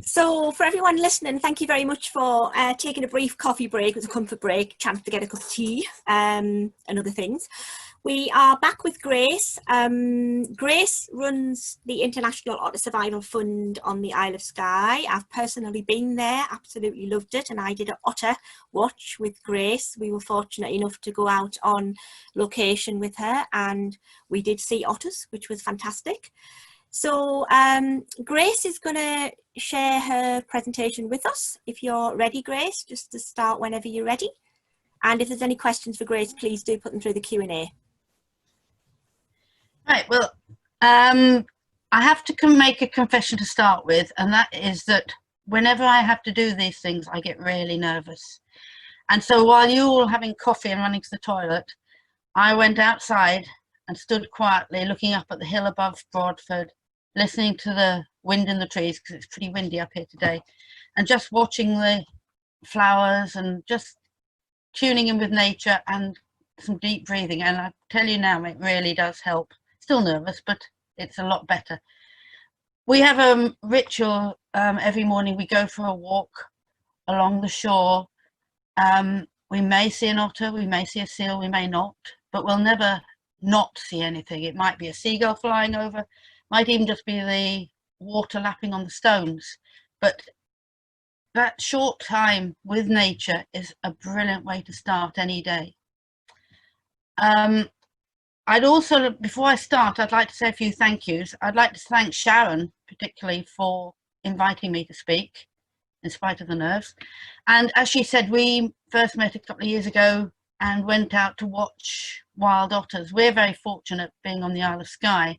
So for everyone listening, thank you very much for taking a brief coffee break. It was a comfort break, chance to get a cup of tea and other things. We are back with Grace. Grace runs the International Otter Survival Fund on the Isle of Skye. I've personally been there, absolutely loved it, and I did an otter watch with Grace. We were fortunate enough to go out on location with her, and we did see otters, which was fantastic. So Grace is going to share her presentation with us. If you're ready, Grace, just to start whenever you're ready. And if there's any questions for Grace, please do put them through the Q&A. Right, well, I have to make a confession to start with, and that is that whenever I have to do these things, I get really nervous. And so while you all having coffee and running to the toilet, I went outside and stood quietly looking up at the hill above Broadford, listening to the wind in the trees, because it's pretty windy up here today, and just watching the flowers and just tuning in with nature and some deep breathing. And I tell you now, it really does help. Still nervous, but it's a lot better. We have a ritual every morning. We go for a walk along the shore. We may see an otter, we may see a seal, we may not, but we'll never not see anything. It might be a seagull flying over, might even just be the water lapping on the stones. But that short time with nature is a brilliant way to start any day. I'd also, before I start, I'd like to say a few thank yous. I'd like to thank Sharon, particularly, for inviting me to speak, in spite of the nerves. And as she said, we first met a couple of years ago and went out to watch wild otters. We're very fortunate, being on the Isle of Skye,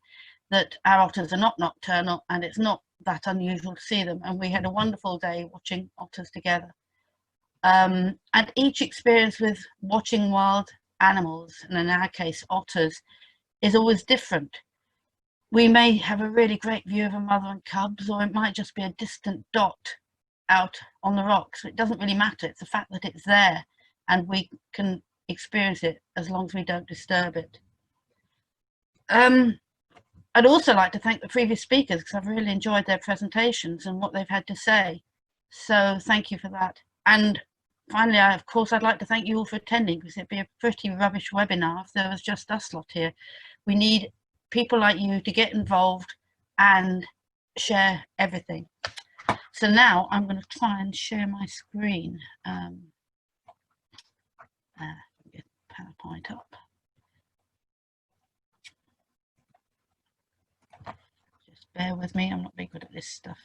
that our otters are not nocturnal, and it's not that unusual to see them. And we had a wonderful day watching otters together. And each experience with watching wild animals, and in our case otters, is always different. We may have a really great view of a mother and cubs, or it might just be a distant dot out on the rocks. It doesn't really matter. It's the fact that it's there and we can experience it as long as we don't disturb it. I'd also like to thank the previous speakers, because I've really enjoyed their presentations and what they've had to say. So thank you for that. And finally, of course, I'd like to thank you all for attending, because it'd be a pretty rubbish webinar if there was just us lot here. We need people like you to get involved and share everything. So now I'm going to try and share my screen. Get PowerPoint up. Just bear with me, I'm not very good at this stuff.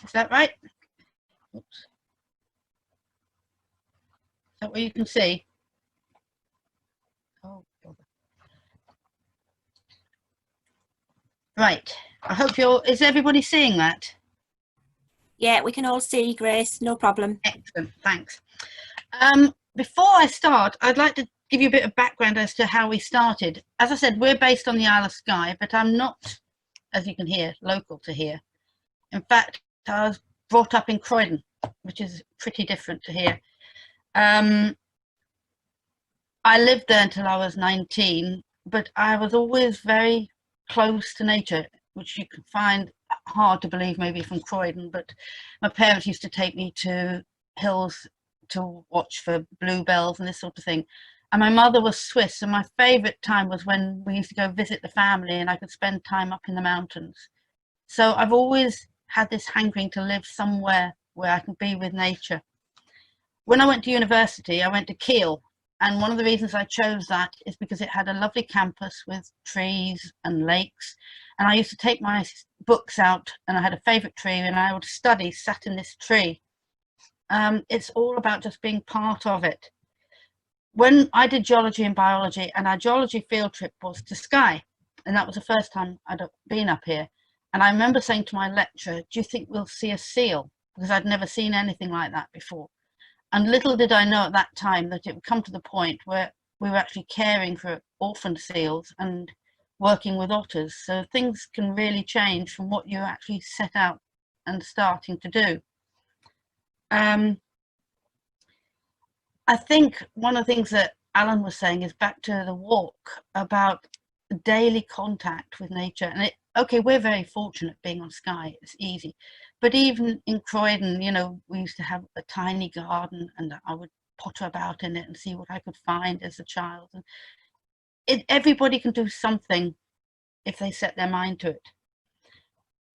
Is that right? Oops. Is that what you can see? Oh, bother. Right. I hope is everybody seeing that? Yeah, we can all see, Grace, no problem. Excellent, thanks. Before I start, I'd like to give you a bit of background as to how we started. As I said, we're based on the Isle of Skye, but I'm not, as you can hear, local to here. In fact, I was brought up in Croydon, which is pretty different to here. I lived there until I was 19, but I was always very close to nature, which you can find hard to believe maybe from Croydon, but my parents used to take me to hills to watch for bluebells and this sort of thing. And my mother was Swiss, and my favourite time was when we used to go visit the family and I could spend time up in the mountains. So I've always had this hankering to live somewhere where I can be with nature. When I went to university, I went to Kiel, and one of the reasons I chose that is because it had a lovely campus with trees and lakes, and I used to take my books out, and I had a favourite tree, and I would study sat in this tree. It's all about just being part of it. When I did geology and biology, and our geology field trip was to Skye, and that was the first time I'd been up here. And I remember saying to my lecturer, do you think we'll see a seal? Because I'd never seen anything like that before. And little did I know at that time that it would come to the point where we were actually caring for orphaned seals and working with otters. So things can really change from what you actually set out and starting to do. I think one of the things that Alan was saying is back to the walk, about daily contact with nature. And okay, we're very fortunate being on Skye, it's easy. But even in Croydon, you know, we used to have a tiny garden, and I would potter about in it and see what I could find as a child. And everybody can do something if they set their mind to it.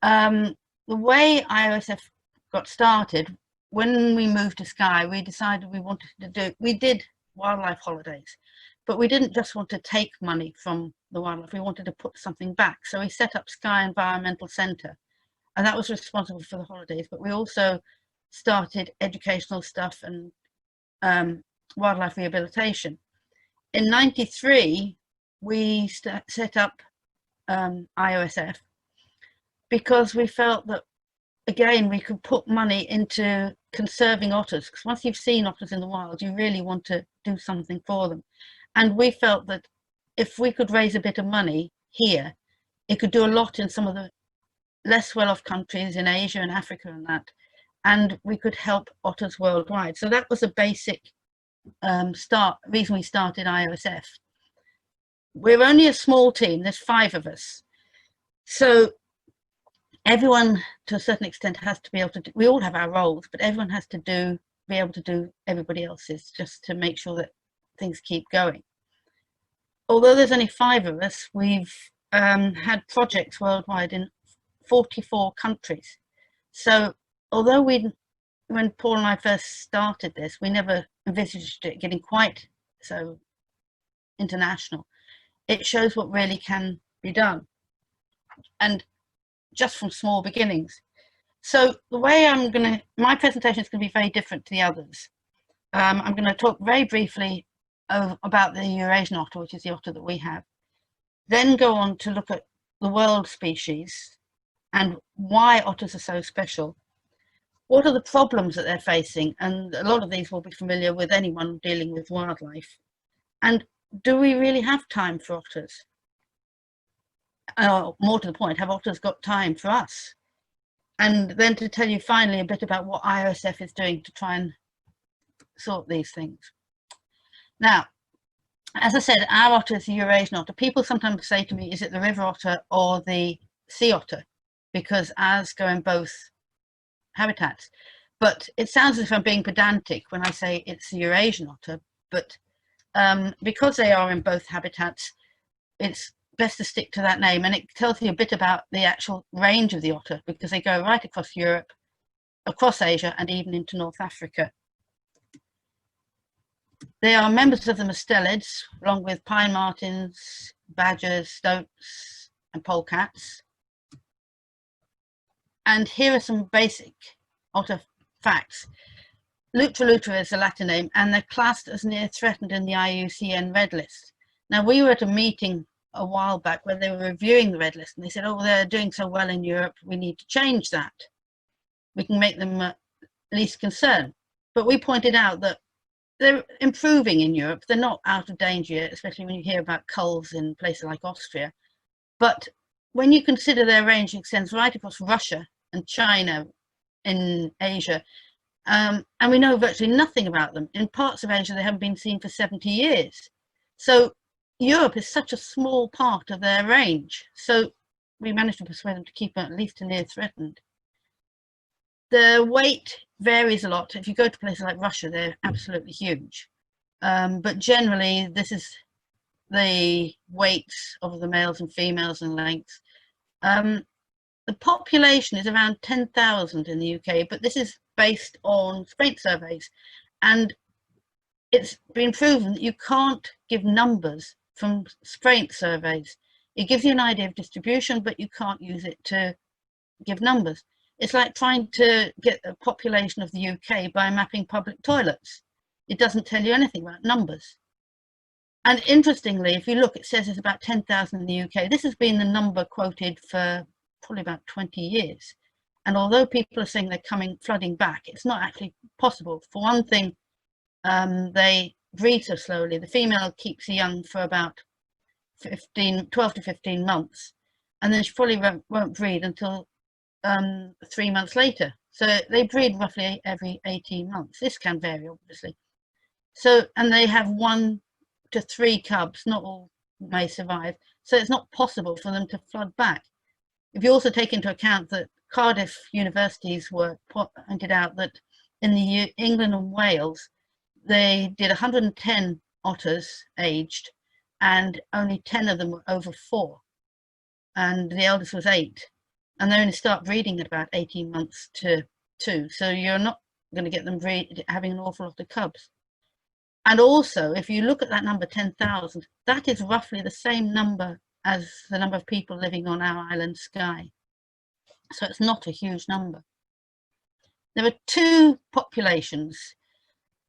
The way IOSF got started, when we moved to Skye, we decided we did wildlife holidays, but we didn't just want to take money from the wildlife, we wanted to put something back. So we set up Skye Environmental Centre, and that was responsible for the holidays, but we also started educational stuff and wildlife rehabilitation. In '93, we set up IOSF because we felt that, again, we could put money into conserving otters, because once you've seen otters in the wild, you really want to do something for them. And we felt that if we could raise a bit of money here, it could do a lot in some of the less well-off countries in Asia and Africa and that, and we could help otters worldwide. So that was a basic reason we started IOSF. We're only a small team, there's 5 of us. So everyone, to a certain extent, has to be able to do, we all have our roles, but everyone has to be able to do everybody else's, just to make sure that things keep going. Although there's only 5 of us, we've had projects worldwide in 44 countries. So although when Paul and I first started this, we never envisaged it getting quite so international. It shows what really can be done, and just from small beginnings. So the way my presentation is going to be very different to the others. I'm going to talk very briefly about the Eurasian otter, which is the otter that we have, then go on to look at the world species and why otters are so special. What are the problems that they're facing? And a lot of these will be familiar with anyone dealing with wildlife. And do we really have time for otters? More to the point, have otters got time for us? And then to tell you finally a bit about what IOSF is doing to try and sort these things. Now, as I said, our otter is the Eurasian otter. People sometimes say to me, is it the river otter or the sea otter? Because ours go in both habitats. But it sounds as if I'm being pedantic when I say it's the Eurasian otter, but because they are in both habitats, it's best to stick to that name, and it tells you a bit about the actual range of the otter, because they go right across Europe, across Asia, and even into North Africa. They are members of the Mustelids, along with pine martens, badgers, stoats, and polecats. And here are some basic otter facts. Lutra is the Latin name, and they're classed as near threatened in the IUCN Red List. Now, we were at a meeting a while back where they were reviewing the Red List, and they said, oh, they're doing so well in Europe, we need to change that. We can make them least concern. But we pointed out that they're improving in Europe. They're not out of danger yet, especially when you hear about culls in places like Austria. But when you consider their range extends right across Russia and China in Asia, and we know virtually nothing about them. In parts of Asia, they haven't been seen for 70 years. So Europe is such a small part of their range. So we managed to persuade them to keep them at least a near threatened. The weight varies a lot. If you go to places like Russia, they're absolutely huge. But generally, this is the weights of the males and females and lengths. The population is around 10,000 in the UK, but this is based on spraint surveys. And it's been proven that you can't give numbers from spraint surveys. It gives you an idea of distribution, but you can't use it to give numbers. It's like trying to get the population of the UK by mapping public toilets. It doesn't tell you anything about numbers. And interestingly, if you look, it says it's about 10,000 in the UK. This has been the number quoted for probably about 20 years. And although people are saying they're flooding back, it's not actually possible. For one thing, they breed so slowly. The female keeps the young for about 12 to 15 months, and then she probably won't breed until 3 months later. So they breed roughly every 18 months. This can vary, obviously. So, and they have one to 3 cubs. Not all may survive, so it's not possible for them to flood back. If you also take into account that Cardiff University's work pointed out that in the England and Wales, they did 110 otters aged, and only 10 of them were over 4, and the eldest was 8, and they only start breeding at about 18 months to 2. So you're not going to get them having an awful lot of cubs. And also, if you look at that number, 10,000, that is roughly the same number as the number of people living on our island Skye. So it's not a huge number. There are 2 populations.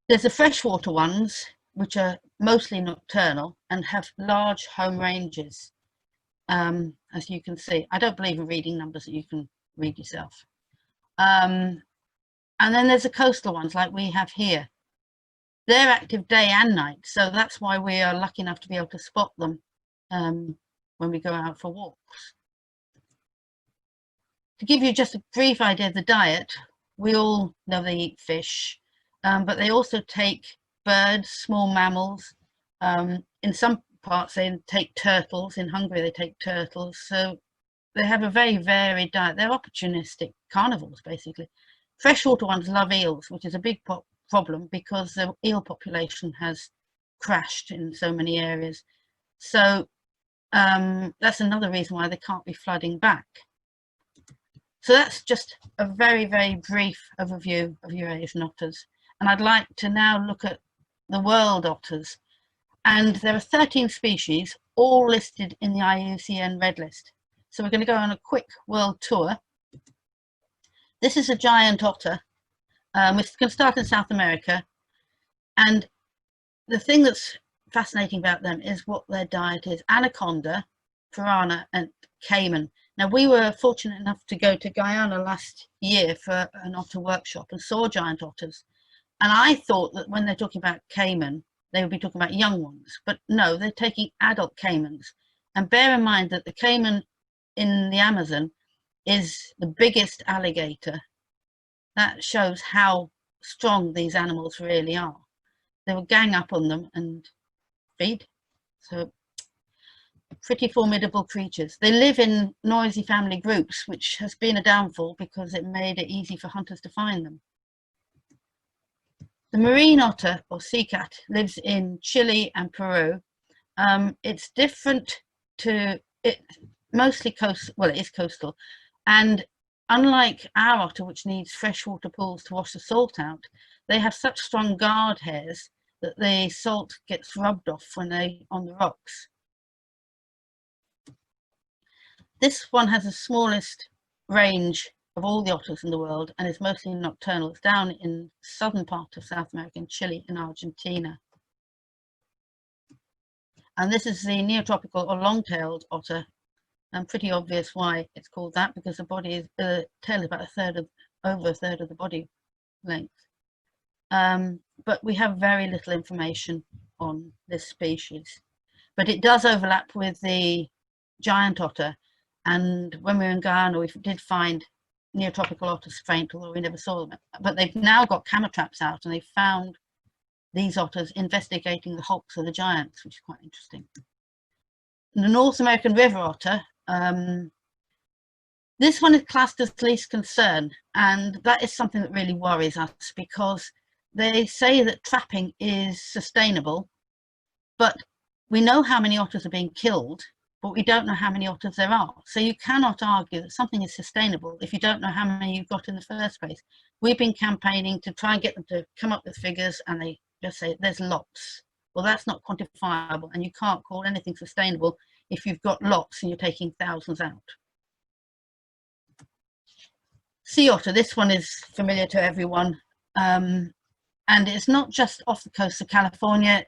There's the freshwater ones, which are mostly nocturnal and have large home ranges, as you can see. I don't believe in reading numbers that you can read yourself. And then there's the coastal ones like we have here. They're active day and night, so that's why we are lucky enough to be able to spot them when we go out for walks. To give you just a brief idea of the diet, we all know they eat fish, but they also take birds, small mammals. In some parts they take turtles. In Hungary they take turtles. So they have a very varied diet. They're opportunistic carnivores, basically. Freshwater ones love eels, which is a big problem because the eel population has crashed in so many areas. So that's another reason why they can't be flooding back. So that's just a very, very brief overview of Eurasian otters. And I'd like to now look at the world otters. And there are 13 species, all listed in the IUCN Red List. So we're going to go on a quick world tour. This is a giant otter. We're going to start in South America. And the thing that's fascinating about them is what their diet is. Anaconda, piranha, and caiman. Now, we were fortunate enough to go to Guyana last year for an otter workshop and saw giant otters. And I thought that when they're talking about caiman, they would be talking about young ones. But no, they're taking adult caimans. And bear in mind that the caiman in the Amazon is the biggest alligator. That shows how strong these animals really are. They will gang up on them and feed. So pretty formidable creatures. They live in noisy family groups, which has been a downfall because it made it easy for hunters to find them. The marine otter, or sea cat, lives in Chile and Peru. It's different to it, mostly coastal. Well, it is coastal, and unlike our otter, which needs freshwater pools to wash the salt out, they have such strong guard hairs that the salt gets rubbed off when they're on the rocks. This one has the smallest range of all the otters in the world and is mostly nocturnal. It's down in the southern part of South America, in Chile and Argentina. And this is the neotropical or long-tailed otter, and pretty obvious why it's called that, because the body is tail is about over a third of the body length. But we have very little information on this species, but it does overlap with the giant otter. And when we were in Guyana, we did find neotropical otters faint, although we never saw them. But they've now got camera traps out, and they found these otters investigating the hulks of the giants, which is quite interesting. The North American river otter, this one is classed as least concern, and that is something that really worries us, because they say that trapping is sustainable, but we know how many otters are being killed, but we don't know how many otters there are. So you cannot argue that something is sustainable if you don't know how many you've got in the first place. We've been campaigning to try and get them to come up with figures, and they just say there's lots. Well, that's not quantifiable, and you can't call anything sustainable if you've got lots and you're taking thousands out. Sea otter, this one is familiar to everyone, and it's not just off the coast of California.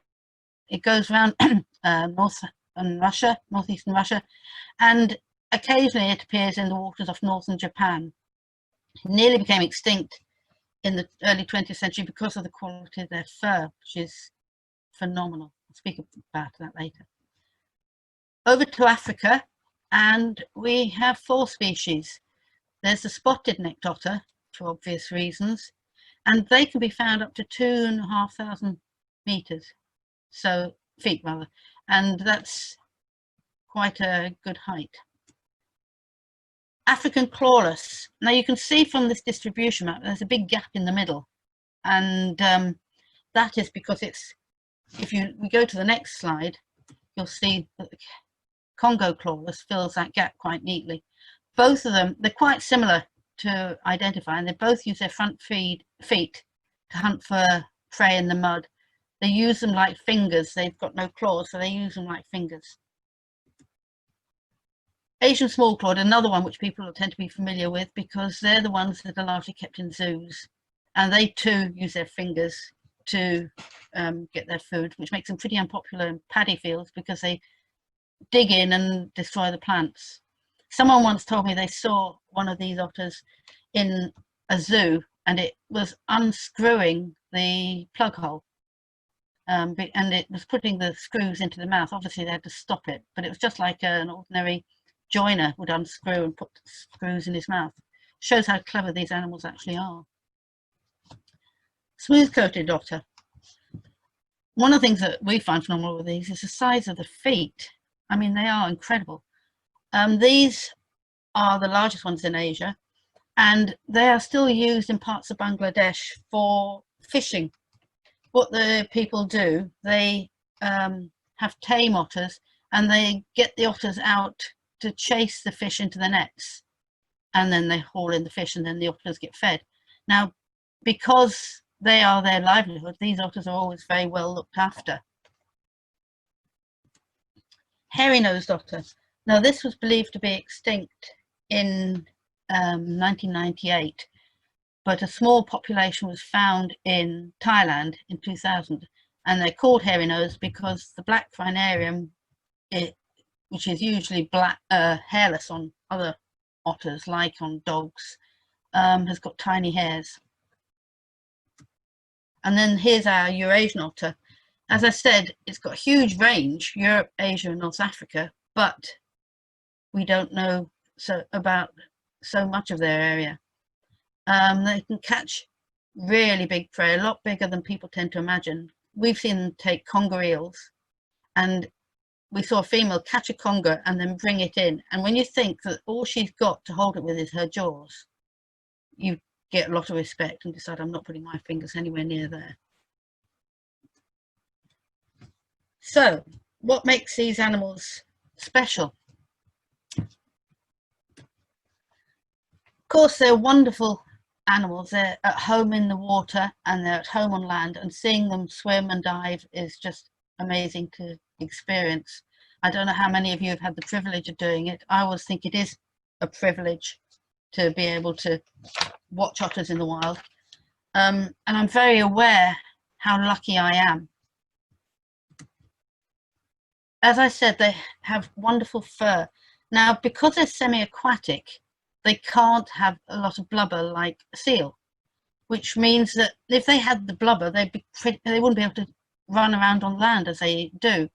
It goes around northeastern Russia, and occasionally it appears in the waters off northern Japan. It nearly became extinct in the early 20th century because of the quality of their fur, which is phenomenal. I'll speak about that later. Over to Africa, and we have 4 species. There's the spotted-necked otter, for obvious reasons, and they can be found up to 2,500 meters. So feet rather, and that's quite a good height. African clawless. Now you can see from this distribution map there's a big gap in the middle, and that is because it's, if we go to the next slide, you'll see that the Congo clawless fills that gap quite neatly. Both of them, they're quite similar to identify, and they both use their front feet to hunt for prey in the mud. They use them like fingers. They've got no claws, so they use them like fingers. Asian small-clawed, another one which people tend to be familiar with because they're the ones that are largely kept in zoos, and they too use their fingers to get their food, which makes them pretty unpopular in paddy fields because they dig in and destroy the plants. Someone once told me they saw one of these otters in a zoo and it was unscrewing the plug hole, and it was putting the screws into the mouth. Obviously they had to stop it, but it was just like an ordinary joiner would unscrew and put screws in his mouth. Shows how clever these animals actually are. Smooth-coated otter. One of the things that we find phenomenal with these is the size of the feet. I mean, they are incredible. These are the largest ones in Asia, and they are still used in parts of Bangladesh for fishing. What the people do, they have tame otters, and they get the otters out to chase the fish into the nets, and then they haul in the fish, and then the otters get fed. Now, because they are their livelihood, these otters are always very well looked after. Hairy-nosed otter. Now, this was believed to be extinct in 1998, but a small population was found in Thailand in 2000, and they're called hairy-nosed because the black frinarium, which is usually black, hairless on other otters, like on dogs, has got tiny hairs. And then here's our Eurasian otter. As I said, it's got a huge range, Europe, Asia, and North Africa, but we don't know about so much of their area. They can catch really big prey, a lot bigger than people tend to imagine. We've seen them take conger eels, and we saw a female catch a conger and then bring it in. And when you think that all she's got to hold it with is her jaws, you get a lot of respect and decide, I'm not putting my fingers anywhere near there. So, what makes these animals special? Of course, they're wonderful animals. They're at home in the water and they're at home on land, and seeing them swim and dive is just amazing to experience. I don't know how many of you have had the privilege of doing it. I always think it is a privilege to be able to watch otters in the wild. And I'm very aware how lucky I am. As I said, they have wonderful fur. Now, because they're semi-aquatic, they can't have a lot of blubber like a seal, which means that if they had the blubber, they wouldn't be able to run around on land as they do.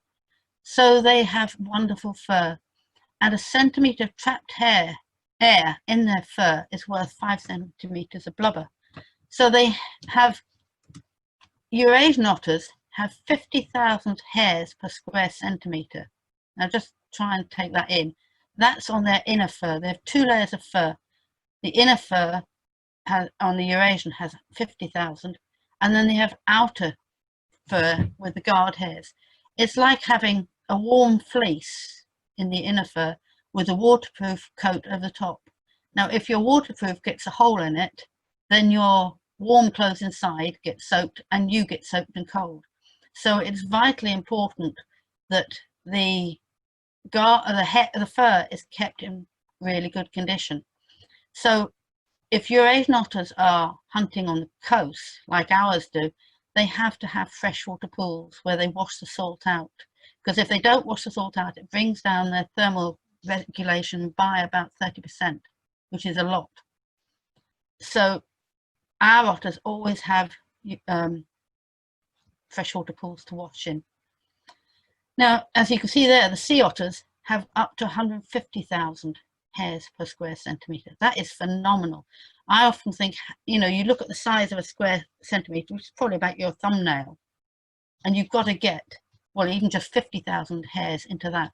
So they have wonderful fur, and a centimetre of trapped air in their fur is worth 5 centimetres of blubber. So they have, Eurasian otters have 50,000 hairs per square centimetre. Now just try and take that in. That's on their inner fur. They have 2 layers of fur. The inner fur on the Eurasian has 50,000, and then they have outer fur with the guard hairs. It's like having a warm fleece in the inner fur with a waterproof coat over the top. Now, if your waterproof gets a hole in it, then your warm clothes inside get soaked and you get soaked and cold. So it's vitally important that the fur is kept in really good condition. So if Eurasian otters are hunting on the coast, like ours do, they have to have freshwater pools where they wash the salt out. Because if they don't wash the salt out, it brings down their thermal regulation by about 30%, which is a lot. So our otters always have freshwater pools to wash in. Now, as you can see there, the sea otters have up to 150,000 hairs per square centimetre. That is phenomenal. I often think, you know, you look at the size of a square centimetre, which is probably about your thumbnail, and you've got to get well, even just 50,000 hairs into that.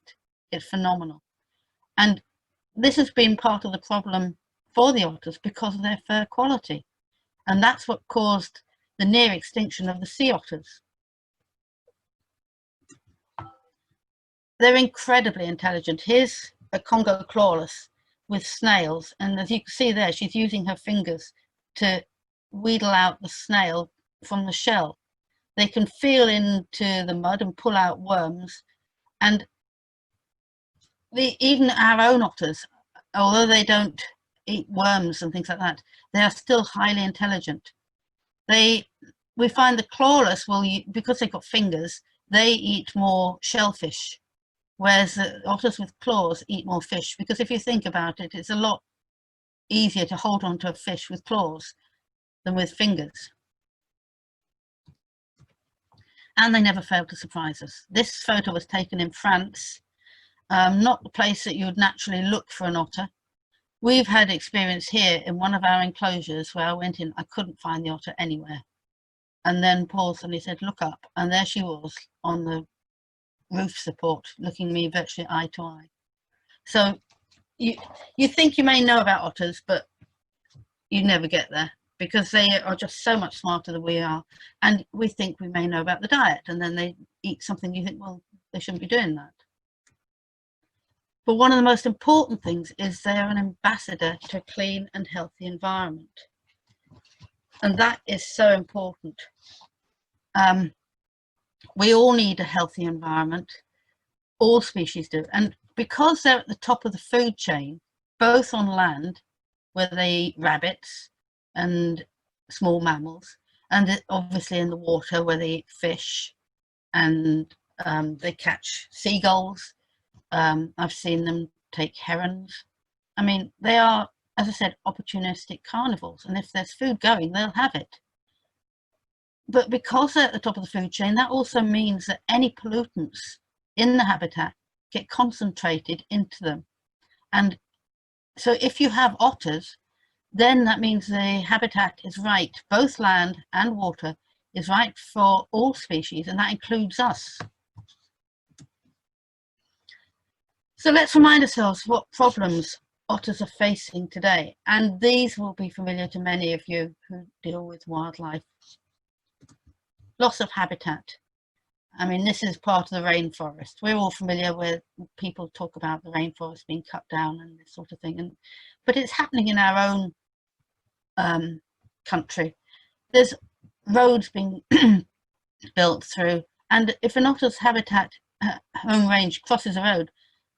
It's phenomenal. And this has been part of the problem for the otters because of their fur quality. And that's what caused the near extinction of the sea otters. They're incredibly intelligent. Here's a Congo clawless with snails, and as you can see there, she's using her fingers to wheedle out the snail from the shell. They can feel into the mud and pull out worms, and even our own otters, although they don't eat worms and things like that, they are still highly intelligent. We find the clawless because they've got fingers, they eat more shellfish, whereas the otters with claws eat more fish, because if you think about it, it's a lot easier to hold on to a fish with claws than with fingers. And they never fail to surprise us. This photo was taken in France, not the place that you would naturally look for an otter. We've had experience here in one of our enclosures where I went in, I couldn't find the otter anywhere. And then Paul suddenly said, look up, and there she was on the roof support, looking me virtually eye to eye. So you think you may know about otters, but you never get there, because they are just so much smarter than we are. And we think we may know about the diet, and then they eat something you think, well, they shouldn't be doing that. But one of the most important things is they are an ambassador to a clean and healthy environment. And that is so important. We all need a healthy environment. All species do. And because they're at the top of the food chain, both on land, where they eat rabbits and small mammals, and obviously in the water where they eat fish, and they catch seagulls. I've seen them take herons. I mean, they are, as I said, opportunistic carnivores, and if there's food going, they'll have it. But because they're at the top of the food chain, that also means that any pollutants in the habitat get concentrated into them. And so if you have otters, then that means the habitat is right, both land and water is right for all species, and that includes us. So let's remind ourselves what problems otters are facing today, and these will be familiar to many of you who deal with wildlife. Loss of habitat. I mean, this is part of the rainforest. We're all familiar with people talk about the rainforest being cut down and this sort of thing, but it's happening in our own country. There's roads being built through, and if an otter's habitat home range crosses a road,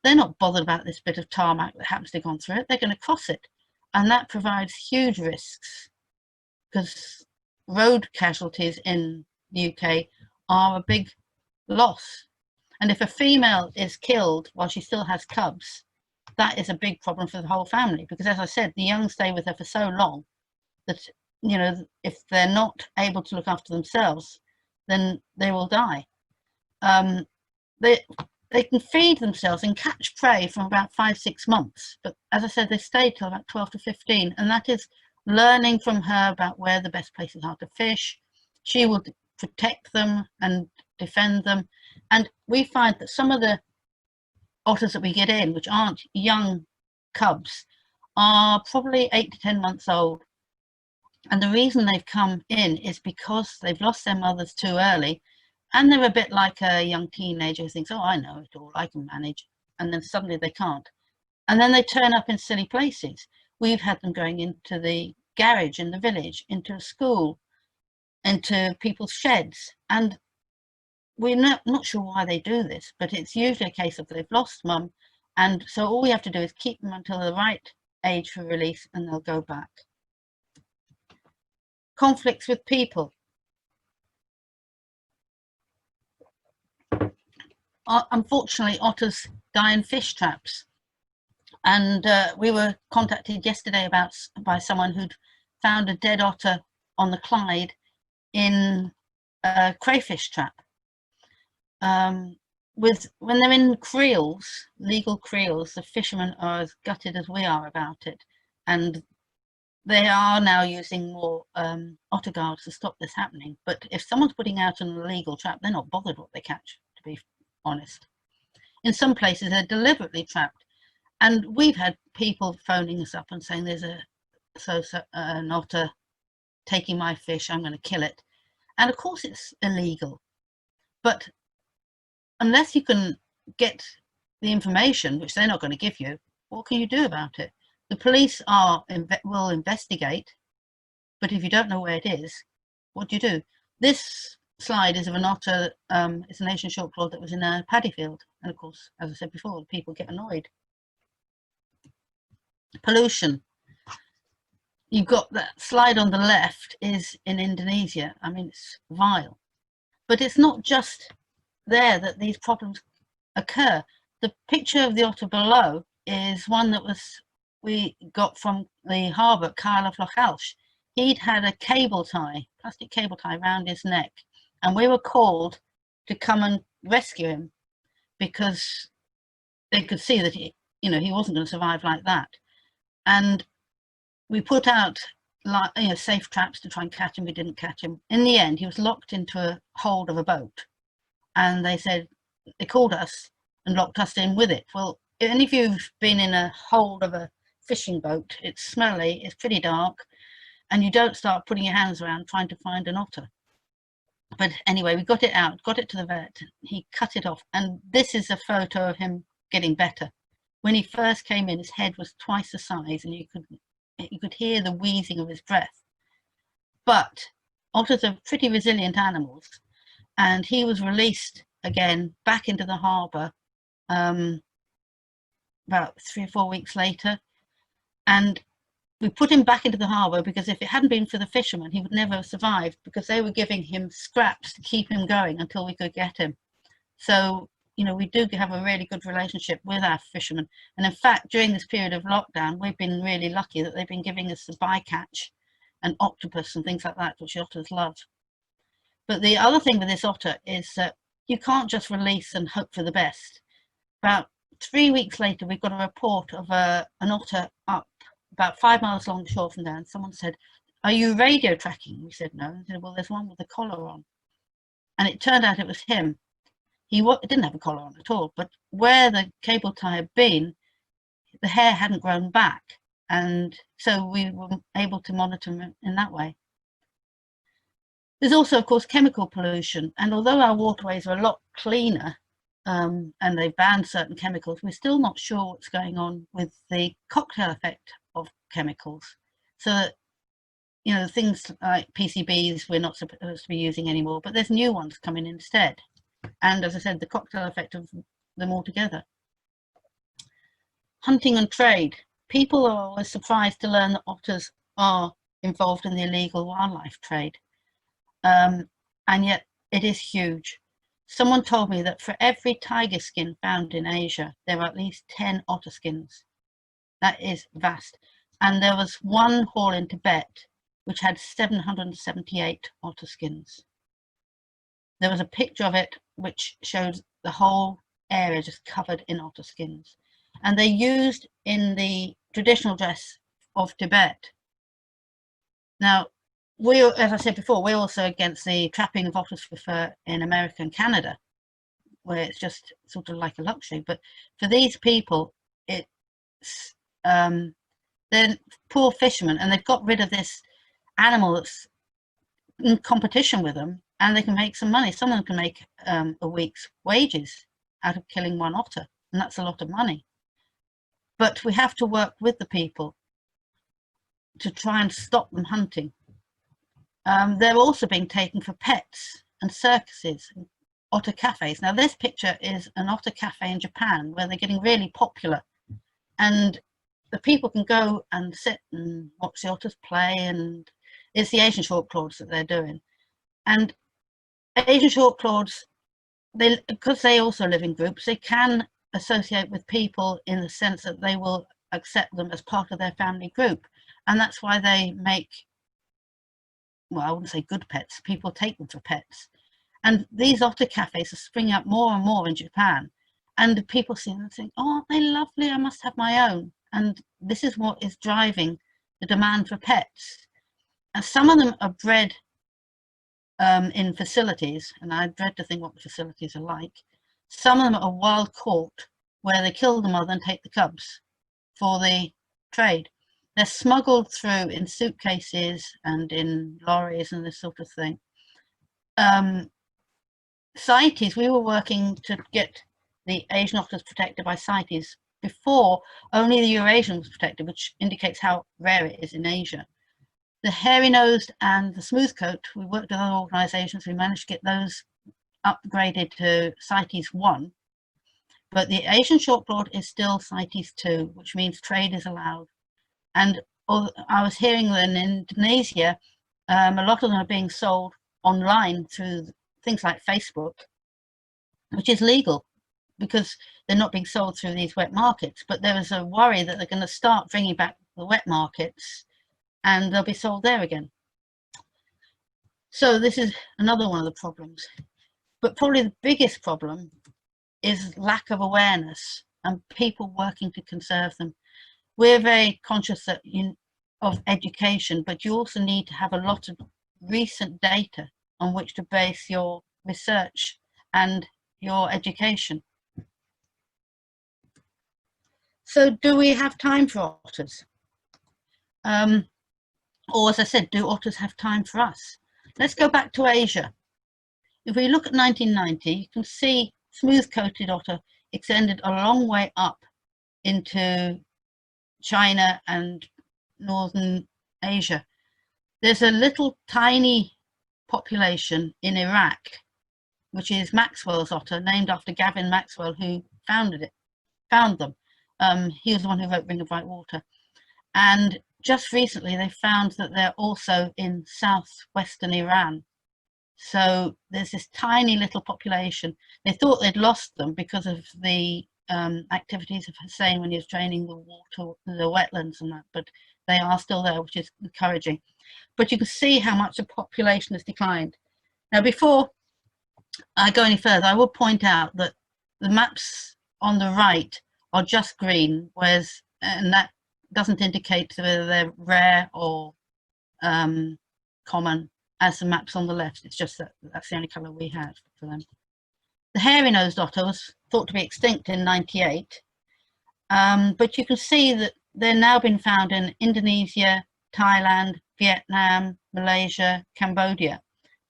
they're not bothered about this bit of tarmac that happens to have gone through it. They're going to cross it, and that provides huge risks, because road casualties in the UK are a big loss. And if a female is killed while she still has cubs, that is a big problem for the whole family, because as I said, the young stay with her for so long that, you know, if they're not able to look after themselves, then they will die. They can feed themselves and catch prey from about 5-6 months, but as I said, they stay till about 12 to 15, and that is learning from her about where the best places are to fish. She will protect them and defend them, and we find that some of the otters that we get in, which aren't young cubs, are probably 8 to 10 months old, and the reason they've come in is because they've lost their mothers too early, and they're a bit like a young teenager who thinks, oh, I know it all, I can manage, and then suddenly they can't, and then they turn up in silly places. We've had them going into the garage in the village, into a school, into people's sheds, and we're not sure why they do this, but it's usually a case of they've lost mum, and so all we have to do is keep them until the right age for release, and they'll go back. Conflicts with people. Unfortunately, otters die in fish traps, and we were contacted yesterday by someone who'd found a dead otter on the Clyde in a crayfish trap. When they're in creels, legal creels, the fishermen are as gutted as we are about it, and they are now using more otter guards to stop this happening. But if someone's putting out an illegal trap, they're not bothered what they catch, to be honest. In some places, they're deliberately trapped. And we've had people phoning us up and saying there's an otter taking my fish, I'm going to kill it. And of course it's illegal. But unless you can get the information, which they're not going to give you, what can you do about it? The police will investigate, but if you don't know where it is, what do you do? This slide is of an otter. It's an Asian short-clawed that was in a paddy field. And of course, as I said before, people get annoyed. Pollution. You've got that slide on the left is in Indonesia. I mean, it's vile. But it's not just there that these problems occur. The picture of the otter below is one that we got from the harbour at Carla Flochalsh. He'd had a cable tie, plastic cable tie around his neck, and we were called to come and rescue him because they could see that he wasn't going to survive like that. And we put out safe traps to try and catch him. We didn't catch him. In the end, he was locked into a hold of a boat, and they called us and locked us in with it. Well, any of you've been in a hold of a fishing boat, it's smelly, it's pretty dark, and you don't start putting your hands around trying to find an otter. But anyway, we got it out, got it to the vet. He cut it off, and this is a photo of him getting better. When he first came in, his head was twice the size, and you could hear the wheezing of his breath. But otters are pretty resilient animals, and he was released again back into the harbour about 3 or 4 weeks later, and we put him back into the harbour because if it hadn't been for the fishermen, he would never have survived, because they were giving him scraps to keep him going until we could get him. So we do have a really good relationship with our fishermen, and in fact during this period of lockdown we've been really lucky that they've been giving us the bycatch and octopus and things like that, which otters love. But the other thing with this otter is that you can't just release and hope for the best. About 3 weeks later, we got a report of an otter up about 5 miles along the shore from there, and someone said, "Are you radio tracking?" We said no. They said, "Well, there's one with a collar on," and it turned out it was him. He didn't have a collar on at all, but where the cable tie had been, the hair hadn't grown back, and so we were able to monitor him in that way. There's also, of course, chemical pollution, and although our waterways are a lot cleaner and they've banned certain chemicals, we're still not sure what's going on with the cocktail effect of chemicals. So that, things like PCBs we're not supposed to be using anymore, but there's new ones coming instead. And as I said, the cocktail effect of them all together. Hunting and trade. People are always surprised to learn that otters are involved in the illegal wildlife trade. And yet it is huge. Someone told me that for every tiger skin found in Asia, there are at least 10 otter skins. That is vast. And there was one haul in Tibet which had 778 otter skins. There was a picture of it which showed the whole area just covered in otter skins. And they're used in the traditional dress of Tibet. Now, as I said before, we're also against the trapping of otters for fur in America and Canada, where it's just sort of like a luxury. But for these people, it's they're poor fishermen, and they've got rid of this animal that's in competition with them, and they can make some money. Some of them can make a week's wages out of killing one otter, and that's a lot of money. But we have to work with the people to try and stop them hunting. They're also being taken for pets and circuses, and otter cafes. Now this picture is an otter cafe in Japan where they're getting really popular, and the people can go and sit and watch the otters play, and it's the Asian short-claweds that they're doing. And Asian short-claweds, because they also live in groups, they can associate with people in the sense that they will accept them as part of their family group, and that's why they make, well, I wouldn't say good pets, people take them for pets. And these otter cafes are springing up more and more in Japan, and people see them and think, "Oh, aren't they lovely? I must have my own." And this is what is driving the demand for pets. And some of them are bred in facilities, and I dread to think what the facilities are like. Some of them are wild caught, where they kill the mother and take the cubs for the trade. They're smuggled through in suitcases and in lorries and this sort of thing. CITES, we were working to get the Asian otters protected by CITES. Before, only the Eurasian was protected, which indicates how rare it is in Asia. The hairy-nosed and the smooth-coat, we worked with other organisations, we managed to get those upgraded to CITES 1, but the Asian short-clawed is still CITES 2, which means trade is allowed. And I was hearing that in Indonesia, a lot of them are being sold online through things like Facebook, which is legal because they're not being sold through these wet markets. But there is a worry that they're going to start bringing back the wet markets and they'll be sold there again. So this is another one of the problems. But probably the biggest problem is lack of awareness and people working to conserve them. We're very conscious that of education, but you also need to have a lot of recent data on which to base your research and your education. So do we have time for otters? Or as I said, do otters have time for us? Let's go back to Asia. If we look at 1990, you can see smooth-coated otter extended a long way up into China and Northern Asia. There's a little tiny population in Iraq, which is Maxwell's otter, named after Gavin Maxwell, who found them. He was the one who wrote Ring of Bright Water. And just recently they found that they're also in southwestern Iran. So there's this tiny little population. They thought they'd lost them because of the activities of Hussein when he was draining the water, the wetlands and that, but they are still there, which is encouraging. But you can see how much the population has declined. Now, before I go any further, I will point out that the maps on the right are just green, whereas, and that doesn't indicate whether they're rare or common as the maps on the left. It's just that that's the only colour we have for them. The hairy-nosed otter was thought to be extinct in '98, but you can see that they're now been found in Indonesia, Thailand, Vietnam, Malaysia, Cambodia,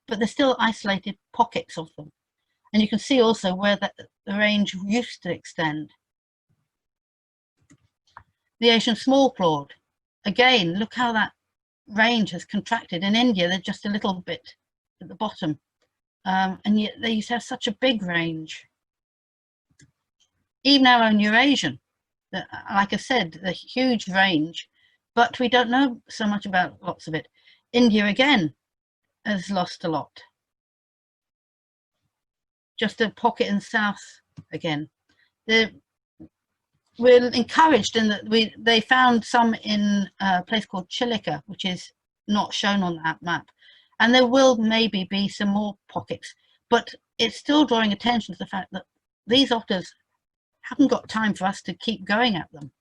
but there's still isolated pockets of them. And you can see also where the range used to extend. The Asian small-clawed, again, look how that range has contracted. In India, they're just a little bit at the bottom, and yet they used to have such a big range. Even our own Eurasian, like I said, the huge range, but we don't know so much about lots of it. India again has lost a lot. Just a pocket in south again. We're encouraged in that they found some in a place called Chilika, which is not shown on that map. And there will maybe be some more pockets, but it's still drawing attention to the fact that these otters haven't got time for us to keep going at them.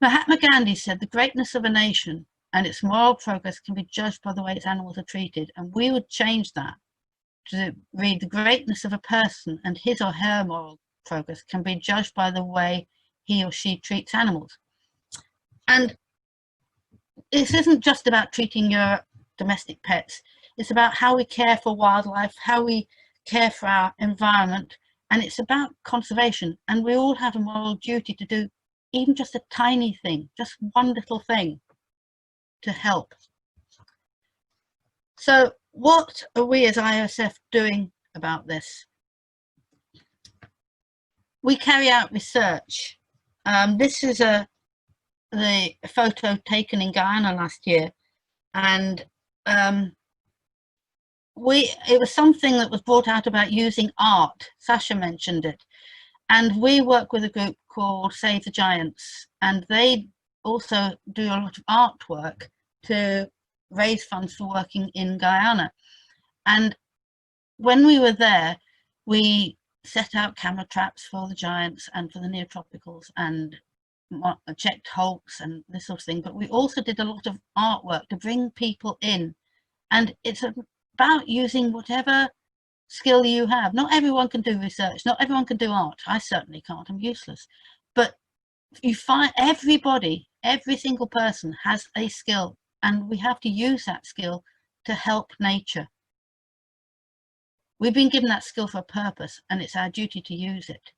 Mahatma Gandhi said the greatness of a nation and its moral progress can be judged by the way its animals are treated. And we would change that to read the greatness of a person and his or her moral progress can be judged by the way he or she treats animals. And this isn't just about treating your domestic pets. It's about how we care for wildlife, how we care for our environment, and it's about conservation. And we all have a moral duty to do even just a tiny thing, just one little thing to help. So what are we as IOSF doing about this? We carry out research. This is the photo taken in Guyana last year, and it was something that was brought out about using art. Sacha mentioned it, and we work with a group called Save the Giants, and they also do a lot of artwork to raise funds for working in Guyana. And when we were there, we set out camera traps for the giants and for the neotropicals and checked hulks and this sort of thing, but we also did a lot of artwork to bring people in, and it's about using whatever skill you have. Not everyone can do research, not everyone can do art. I certainly can't, I'm useless. But you find everybody, every single person has a skill, and we have to use that skill to help nature. We've been given that skill for a purpose, and it's our duty to use it.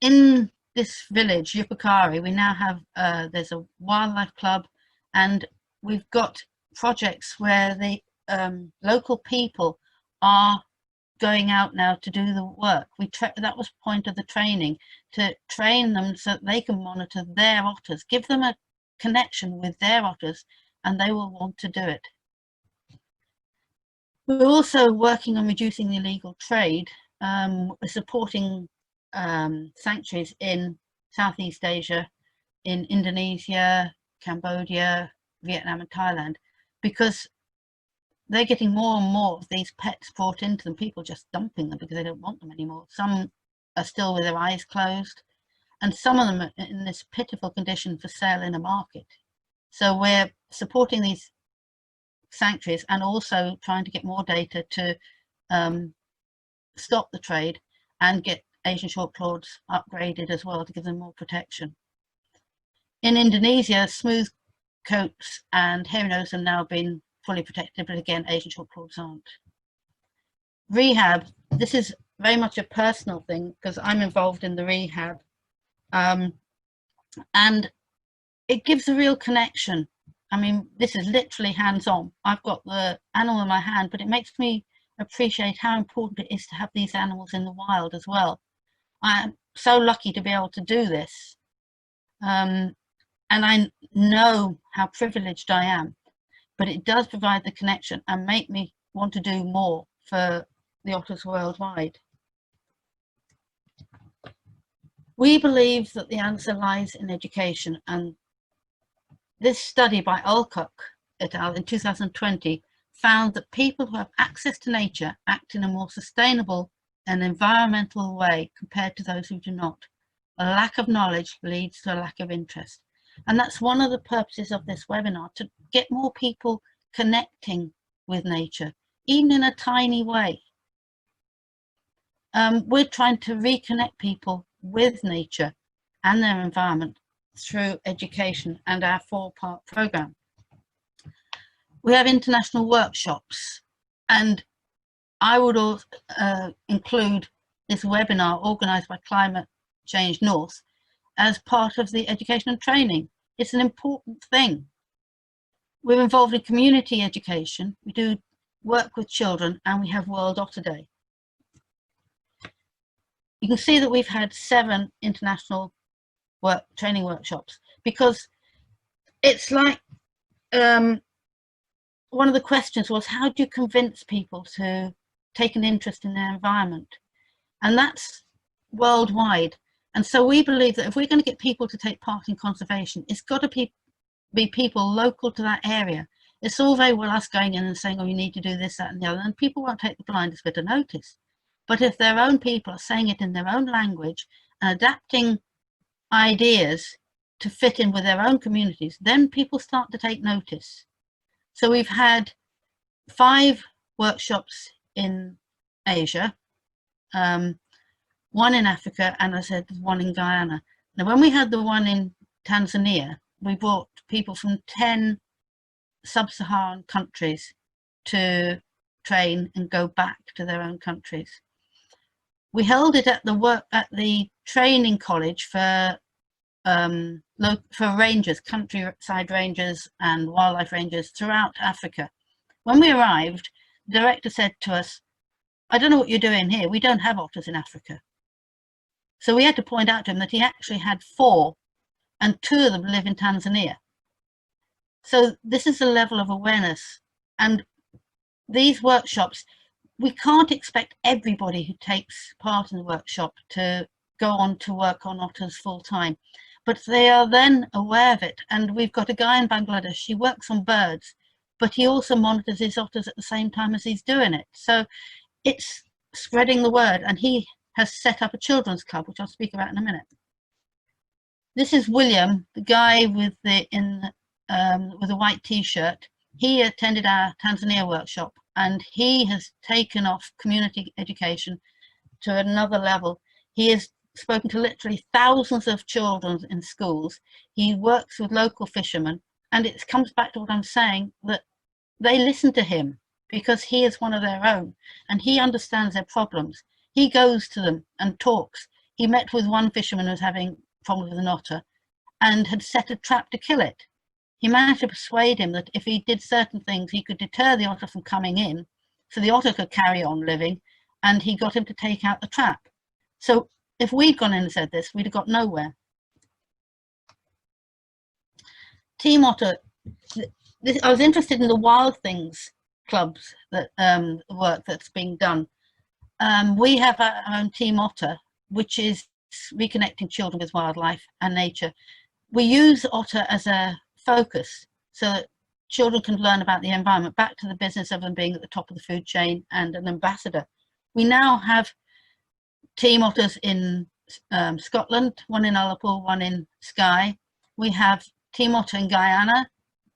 In this village, Yupukari, we now have, there's a wildlife club, and we've got projects where the local people are going out now to do the work. That was the point of the training, to train them so that they can monitor their otters, give them a connection with their otters, and they will want to do it. We're also working on reducing the illegal trade. We're supporting sanctuaries in Southeast Asia, in Indonesia, Cambodia, Vietnam and Thailand, because they're getting more and more of these pets brought into them, people just dumping them because they don't want them anymore. Some are still with their eyes closed, and some of them are in this pitiful condition for sale in a market. So we're supporting these sanctuaries and also trying to get more data to stop the trade and get Asian short-clawed upgraded as well to give them more protection. In Indonesia, smooth coats and hairy nose have now been fully protected, but again, Asian short-claweds aren't. Rehab, this is very much a personal thing because I'm involved in the rehab, and it gives a real connection. I mean, this is literally hands-on. I've got the animal in my hand, but it makes me appreciate how important it is to have these animals in the wild as well. I'm so lucky to be able to do this, and I know how privileged I am, but it does provide the connection and make me want to do more for the otters worldwide. We believe that the answer lies in education, and this study by Alcock et al. In 2020 found that people who have access to nature act in a more sustainable and environmental way compared to those who do not. A lack of knowledge leads to a lack of interest. And that's one of the purposes of this webinar, to get more people connecting with nature, even in a tiny way. We're trying to reconnect people with nature and their environment through education and our 4-part program. We have international workshops, and I would also include this webinar organised by Climate Change North as part of the education and training. It's an important thing. We're involved in community education, we do work with children, and we have World Otter Day. You can see that we've had 7 international training workshops, because it's like, one of the questions was, how do you convince people to take an interest in their environment? And that's worldwide. And so we believe that if we're going to get people to take part in conservation, it's got to be people local to that area. It's all very well us going in and saying, oh, you need to do this, that and the other, and people won't take the blindest bit of notice. But if their own people are saying it in their own language and adapting ideas to fit in with their own communities, then people start to take notice. So we've had 5 workshops in Asia, 1 in Africa, and I said 1 in Guyana. Now, when we had the one in Tanzania, we brought people from 10 sub-Saharan countries to train and go back to their own countries. We held it at the training college for rangers, countryside rangers and wildlife rangers throughout Africa. When we arrived, the director said to us, I don't know what you're doing here, we don't have otters in Africa. So we had to point out to him that he actually had 4, and 2 of them live in Tanzania. So this is the level of awareness. And these workshops, we can't expect everybody who takes part in the workshop to go on to work on otters full time, but they are then aware of it. And we've got a guy in Bangladesh, he works on birds, but he also monitors his otters at the same time as he's doing it. So it's spreading the word, and he has set up a children's club, which I'll speak about in a minute. This is William, the guy with the white t-shirt. He attended our Tanzania workshop, and he has taken off community education to another level. He has spoken to literally thousands of children in schools. He works with local fishermen, and it comes back to what I'm saying, that they listen to him because he is one of their own and he understands their problems. He goes to them and talks. He met with one fisherman who was having problems with an otter and had set a trap to kill it. He managed to persuade him that if he did certain things, he could deter the otter from coming in, so the otter could carry on living, and he got him to take out the trap. So if we'd gone in and said this, we'd have got nowhere. Team Otter, I was interested in the Wild Things clubs, that work that's being done. We have our own Team Otter, which is reconnecting children with wildlife and nature. We use Otter as a focus so that children can learn about the environment, back to the business of them being at the top of the food chain and an ambassador. We now have Team Otters in Scotland, one in Ullapool, one in Skye. We have Team Otter in Guyana.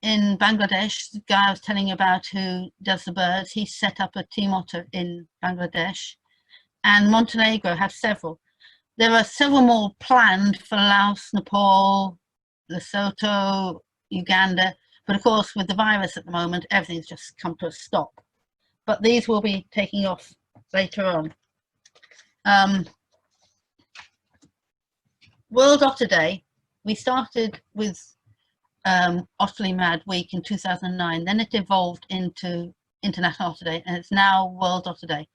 In Bangladesh, the guy I was telling you about who does the birds, he set up a Team Otter in Bangladesh. And Montenegro have several. There are several more planned for Laos, Nepal, Lesotho, Uganda. But of course, with the virus at the moment, everything's just come to a stop. But these will be taking off later on. World Otter Day, we started with Otterly Mad Week in 2009, then it evolved into International Otter Day, and it's now World Otter Day.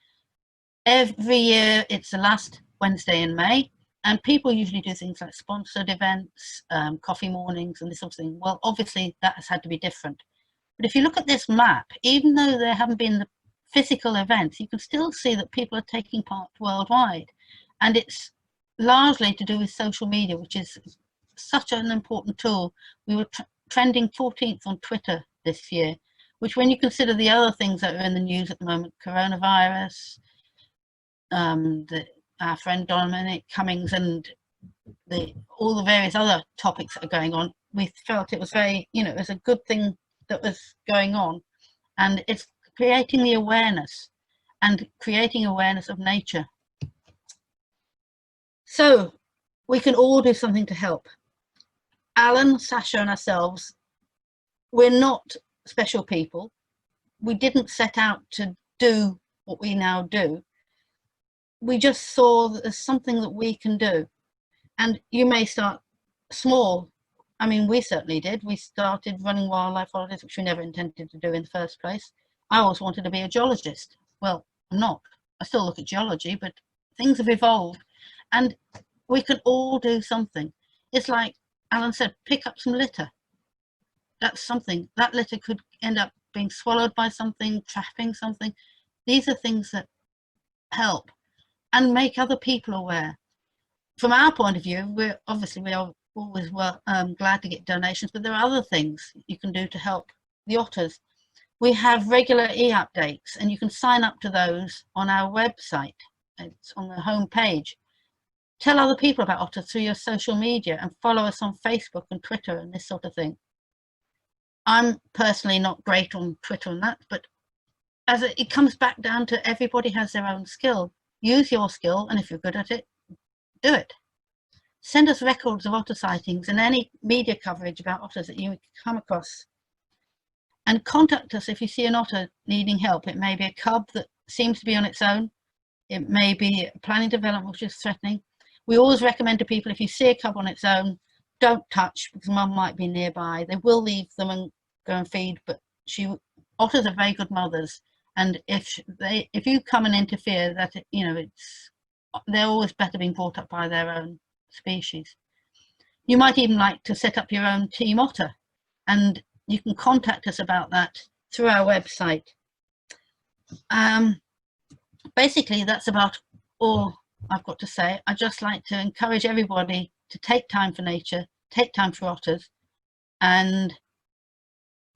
Every year it's the last Wednesday in May, and people usually do things like sponsored events, coffee mornings and this sort of thing. Well, obviously that has had to be different. But if you look at this map, even though there haven't been the physical events, you can still see that people are taking part worldwide. And it's largely to do with social media, which is such an important tool. We were trending 14th on Twitter this year, which, when you consider the other things that are in the news at the moment, coronavirus, our friend Dominic Cummings, and all the various other topics that are going on, we felt it was very, it was a good thing that was going on, and it's creating the awareness and creating awareness of nature. So we can all do something to help. Alan, Sacha and ourselves, we're not special people. We didn't set out to do what we now do. We just saw that there's something that we can do. And you may start small. I mean, we certainly did. We started running wildlife holidays, which we never intended to do in the first place. I always wanted to be a geologist. Well, I'm not. I still look at geology, but things have evolved. And we can all do something. It's like Alan said, pick up some litter. That's something. That litter could end up being swallowed by something, trapping something. These are things that help and make other people aware. From our point of view, we are always glad to get donations, but there are other things you can do to help the otters. We have regular e-updates, and you can sign up to those on our website. It's on the home page. Tell other people about otters through your social media and follow us on Facebook and Twitter and this sort of thing. I'm personally not great on Twitter and that, but it comes back down to everybody has their own skill. Use your skill, and if you're good at it, do it. Send us records of otter sightings and any media coverage about otters that you come across. And contact us if you see an otter needing help. It may be a cub that seems to be on its own. It may be planning development which is threatening. We always recommend to people, if you see a cub on its own, don't touch, because mum might be nearby. They will leave them and go and feed, but otters are very good mothers. And if you come and interfere, that they're always better being brought up by their own species. You might even like to set up your own Team Otter, and you can contact us about that through our website. Basically, that's about all I've got to say. I'd just like to encourage everybody to take time for nature, take time for otters, and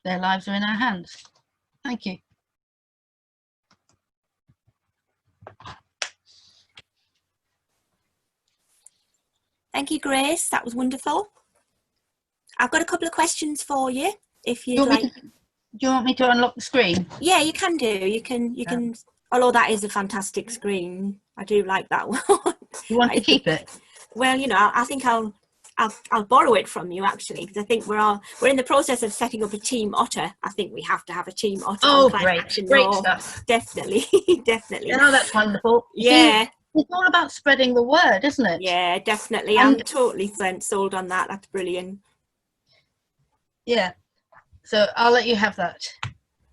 their lives are in our hands. Thank you. Thank you, Grace. That was wonderful. I've got a couple of questions for you, if you'd like. Do you want me to unlock the screen? Yeah, you can do. You can. Although that is a fantastic screen, I do like that one. You want to keep it? Well, you know, I think I'll borrow it from you actually, because I think we're in the process of setting up a team Otter. I think we have to have a team Otter. Oh, on Climate Action great Law. stuff. Definitely, definitely. Oh, that's wonderful. Yeah. See, it's all about spreading the word, isn't it? Yeah, definitely. And I'm totally sold on that. That's brilliant. Yeah. So I'll let you have that.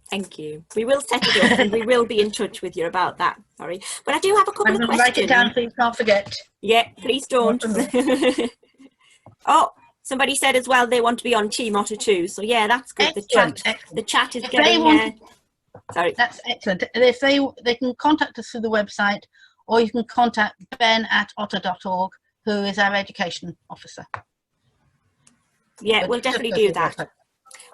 Thank you. We will set it up and we will be in touch with you about that. Sorry. But I do have a couple of questions. Write it down so you can't forget. Yeah, please don't. Oh, somebody said as well they want to be on Team Otter too. So yeah, that's good. Excellent, The chat is if getting sorry. That's excellent. And if they can contact us through the website, or you can contact Ben at otter.org, who is our education officer. Yeah, we'll definitely do that.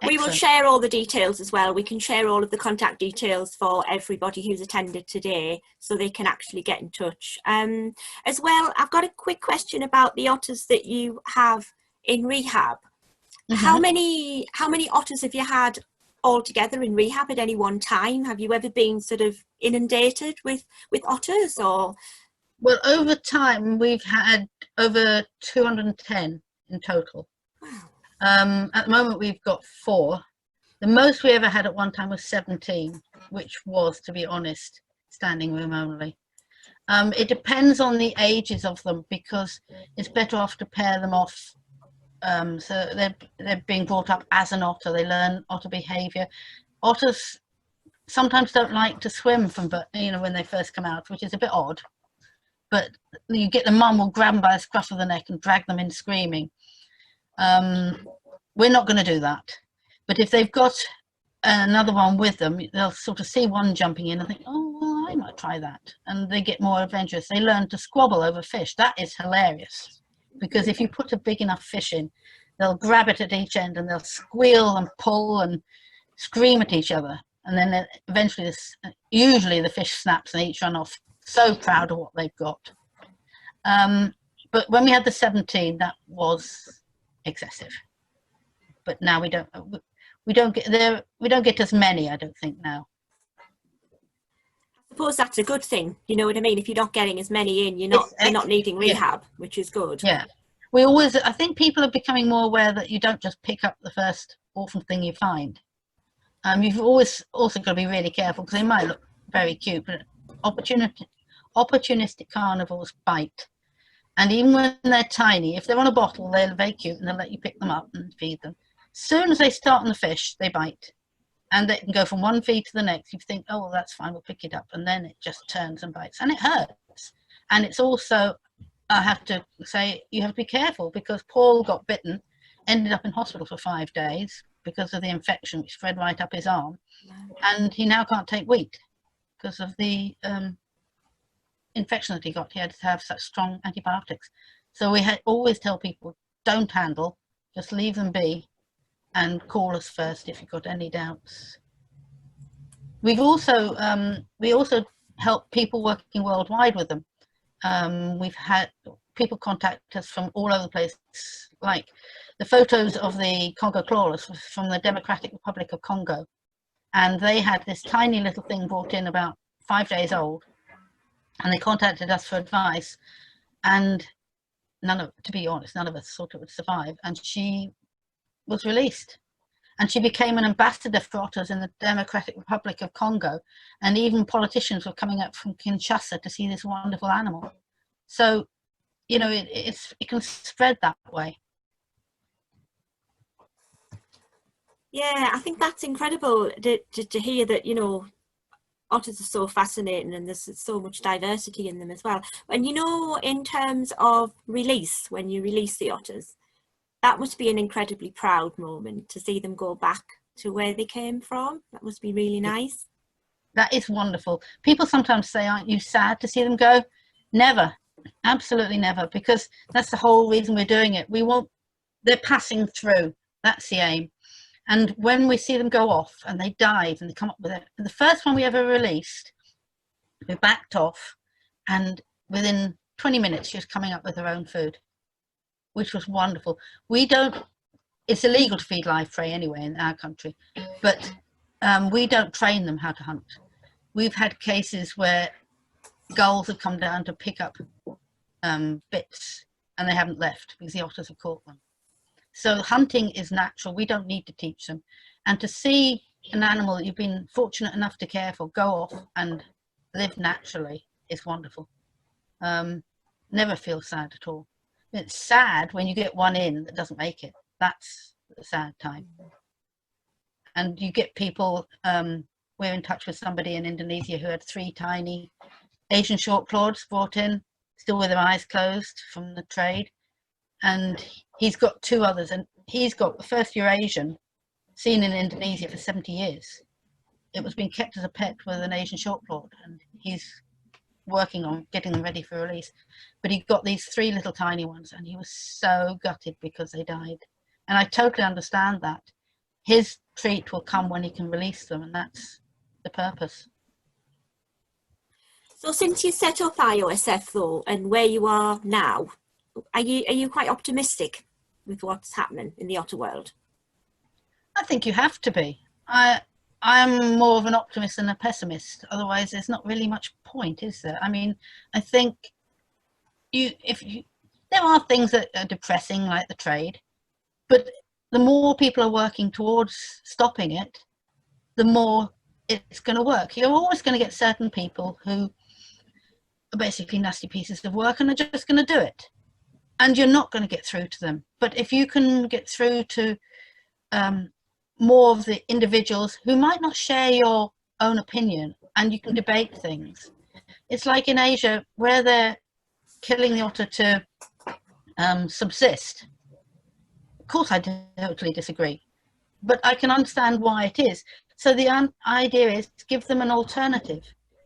We will share all the details as well. We can share all of the contact details for everybody who's attended today, so they can actually get in touch. As well, I've got a quick question about the otters that you have in rehab. How many otters have you had all together in rehab at any one time? Have you ever been sort of inundated with otters, or? Well, over time we've had over 210 in total. Wow. At the moment we've got 4. The most we ever had at one time was 17, which was, to be honest, standing room only. It depends on the ages of them, because it's better off to pair them off. So they're being brought up as an otter. They learn otter behavior. Otters sometimes don't like to swim from, when they first come out, which is a bit odd. But you get the mum will grab them by the scruff of the neck and drag them in screaming. We're not going to do that. But if they've got another one with them, they'll sort of see one jumping in and think, oh, well, I might try that. And they get more adventurous. They learn to squabble over fish. That is hilarious. Because if you put a big enough fish in, they'll grab it at each end and they'll squeal and pull and scream at each other. And then eventually, usually the fish snaps and they each run off, so proud of what they've got. But when we had the 17, that was excessive. But now we don't get as many, I don't think, now. I suppose that's a good thing, you know what I mean? If you're not getting as many in, you're not needing rehab, which is good. Yeah. I think people are becoming more aware that you don't just pick up the first orphan thing you find. You've always also got to be really careful, because they might look very cute, but opportunistic carnivores bite. And even when they're tiny, if they're on a bottle, they're very cute and they'll let you pick them up and feed them. As soon as they start on the fish, they bite. And they can go from one feed to the next. You think, oh, well, that's fine, we'll pick it up. And then it just turns and bites. And it hurts. And it's also, I have to say, you have to be careful, because Paul got bitten, ended up in hospital for 5 days because of the infection, which spread right up his arm. And he now can't take wheat because of the infection that he got. He had to have such strong antibiotics. So we always tell people, don't handle, just leave them be. And call us first if you've got any doubts. We also help people working worldwide with them. We've had people contact us from all over the place, like the photos of the Congo clawers from the Democratic Republic of Congo. And they had this tiny little thing brought in about 5 days old. And they contacted us for advice. And to be honest, none of us thought it would survive. And she was released, and she became an ambassador for otters in the Democratic Republic of Congo, and even politicians were coming up from Kinshasa to see this wonderful animal. So, it can spread that way. Yeah, I think that's incredible to hear that, otters are so fascinating, and there's so much diversity in them as well. And in terms of release, when you release the otters, that must be an incredibly proud moment to see them go back to where they came from. That must be really nice. That is wonderful. People sometimes say, aren't you sad to see them go? Never, absolutely never, because that's the whole reason we're doing it. They're passing through. That's the aim. And when we see them go off and they dive and they come up with it, the first one we ever released, we backed off, and within 20 minutes she was coming up with her own food, which was wonderful. It's illegal to feed live prey anyway in our country, but we don't train them how to hunt. We've had cases where gulls have come down to pick up bits and they haven't left because the otters have caught them. So hunting is natural. We don't need to teach them. And to see an animal that you've been fortunate enough to care for go off and live naturally is wonderful. Never feel sad at all. It's sad when you get one in that doesn't make it. That's a sad time. And you get people, we're in touch with somebody in Indonesia who had 3 tiny Asian short-claweds brought in, still with their eyes closed from the trade. And he's got 2 others, and he's got the first Eurasian seen in Indonesia for 70 years. It was being kept as a pet with an Asian short-clawed, and he's working on getting them ready for release. But he got these 3 little tiny ones, and he was so gutted because they died. And I totally understand that. His treat will come when he can release them, and that's the purpose. So since you set up IOSF though, and where you are now, are you quite optimistic with what's happening in the otter world? I think you have to be. I'm more of an optimist than a pessimist. Otherwise, there's not really much point, is there? I mean, I think there are things that are depressing, like the trade, but the more people are working towards stopping it, the more it's going to work. You're always going to get certain people who are basically nasty pieces of work and are just going to do it. And you're not going to get through to them. But if you can get through to more of the individuals who might not share your own opinion, and you can debate things. It's like in Asia where they're killing the otter to subsist. Of course, I totally disagree, but I can understand why it is. So the idea is to give them an alternative.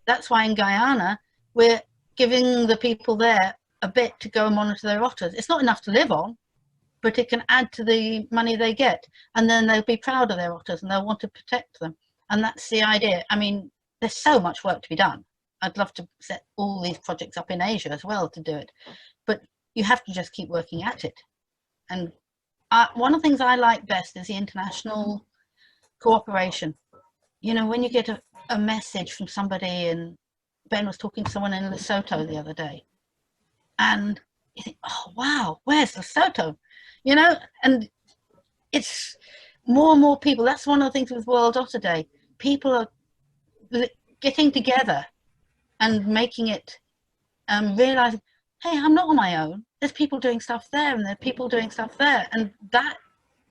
That's why in Guyana, we're giving the people there a bit to go and monitor their otters. It's not enough to live on, but it can add to the money they get. And then they'll be proud of their otters and they'll want to protect them. And that's the idea. I mean, there's so much work to be done. I'd love to set all these projects up in Asia as well to do it. But you have to just keep working at it. And one of the things I like best is the international cooperation. You know, when you get a message from somebody, and Ben was talking to someone in Lesotho the other day, and you think, oh, wow, where's Lesotho? You know, and it's more and more people. That's one of the things with World Otter Day. People are getting together and making it, realizing, hey, I'm not on my own. There's people doing stuff there, and there are people doing stuff there. And that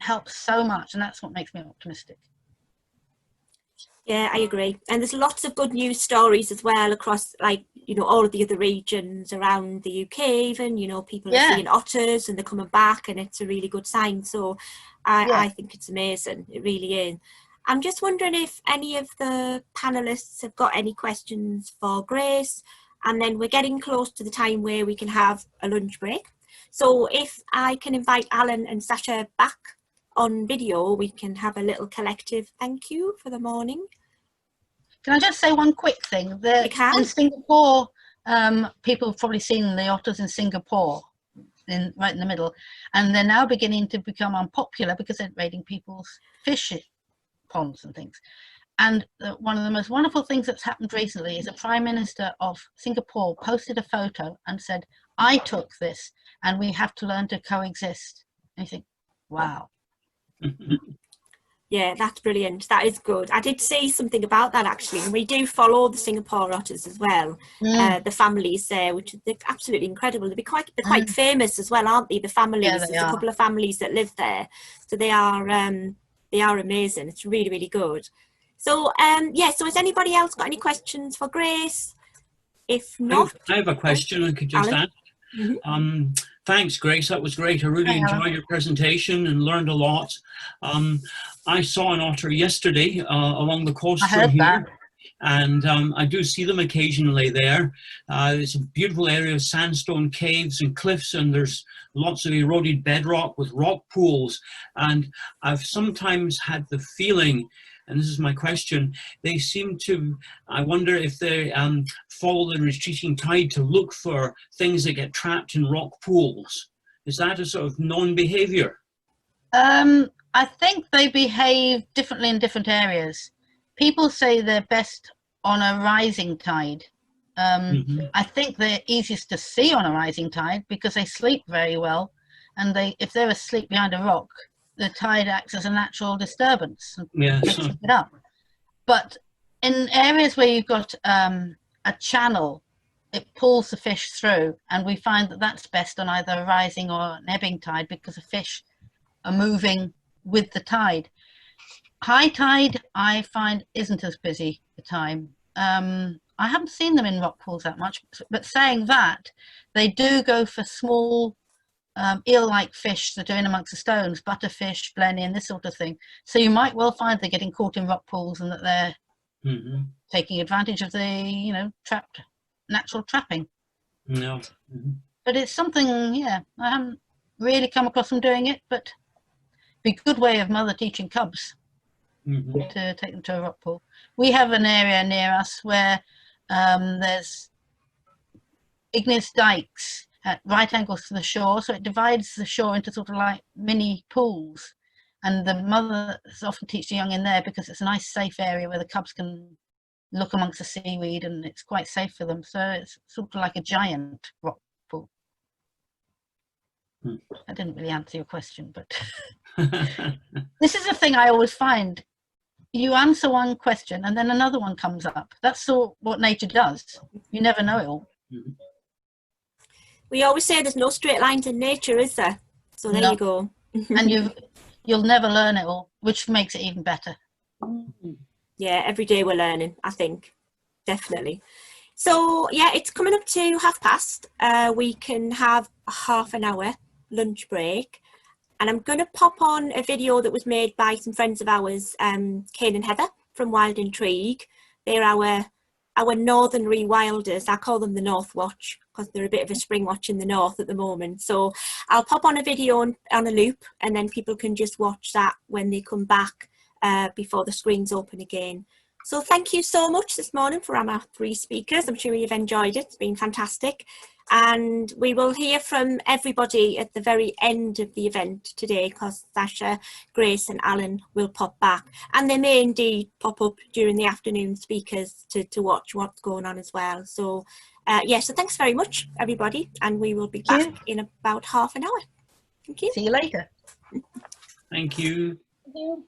helps so much. And that's what makes me optimistic. Yeah, I agree. And there's lots of good news stories as well across, like, you know, all of the other regions around the UK even, you know, people are seeing otters and they're coming back, and it's a really good sign. So I think it's amazing. It really is. I'm just wondering if any of the panelists have got any questions for Grace, and then we're getting close to the time where we can have a lunch break. So if I can invite Alan and Sacha back on video, we can have a little collective thank you for the morning. Can I just say one quick thing? In Singapore, people have probably seen the otters in Singapore, right in the middle, and they're now beginning to become unpopular because they're raiding people's fish ponds and things. And one of the most wonderful things that's happened recently is the Prime Minister of Singapore posted a photo and said, I took this and we have to learn to coexist. And you think, wow. Yeah, that's brilliant. That is good. I did see something about that actually, and we do follow the Singapore otters as well. The families there, which they're absolutely incredible. They're quite famous as well, aren't they? The families. Yeah, There's a couple of families that live there, so they are amazing. It's really, really good. So so has anybody else got any questions for Grace? If not, I have a question I could just ask. Thanks, Grace. That was great. I really enjoyed your presentation and learned a lot. I saw an otter yesterday along the coast from here, and I do see them occasionally there. It's a beautiful area of sandstone caves and cliffs, and there's lots of eroded bedrock with rock pools. And I've sometimes had the feeling, and this is my question, they seem to, I wonder if they follow the retreating tide to look for things that get trapped in rock pools. Is that a sort of non-behaviour? I think they behave differently in different areas. people say they're best on a rising tide. I think they're easiest to see on a rising tide because they sleep very well, and if they're asleep behind a rock, the tide acts as a natural disturbance and makes it up. But in areas where you've got a channel, it pulls the fish through, and we find that that's best on either a rising or an ebbing tide because the fish are moving with the tide. High tide, I find, isn't as busy a time. I haven't seen them in rock pools that much, but saying that, they do go for small eel-like fish that are in amongst the stones, butterfish, blenny, and this sort of thing. So you might well find they're getting caught in rock pools and that they're taking advantage of the, natural trapping. No. But it's something, I haven't really come across them doing it, but be a good way of mother teaching cubs to take them to a rock pool. We have an area near us where there's igneous dikes at right angles to the shore, so it divides the shore into sort of like mini pools, and the mothers often teach the young in there because it's a nice safe area where the cubs can look amongst the seaweed and it's quite safe for them. So it's sort of like a giant rock pool. I didn't really answer your question, but this is the thing I always find. You answer one question and then another one comes up. That's what nature does. You never know it all. We always say there's no straight lines in nature, is there? So there you go. And you'll never learn it all, which makes it even better. Yeah, every day we're learning, I think. Definitely. So yeah, it's coming up to 12:30. We can have a half an hour lunch break. And I'm going to pop on a video that was made by some friends of ours, Kane and Heather from Wild Intrigue. They're our northern rewilders. I call them the North Watch because they're a bit of a spring watch in the north at the moment. So I'll pop on a video on a loop, and then people can just watch that when they come back before the screens open again. So thank you so much this morning for our 3 speakers. I'm sure you've enjoyed it. It's been fantastic. And we will hear from everybody at the very end of the event today because Sacha, Grace and Alan will pop back. And they may indeed pop up during the afternoon speakers to watch what's going on as well. So so thanks very much, everybody. And we will be back in about half an hour. Thank you. See you later. Thank you. Thank you.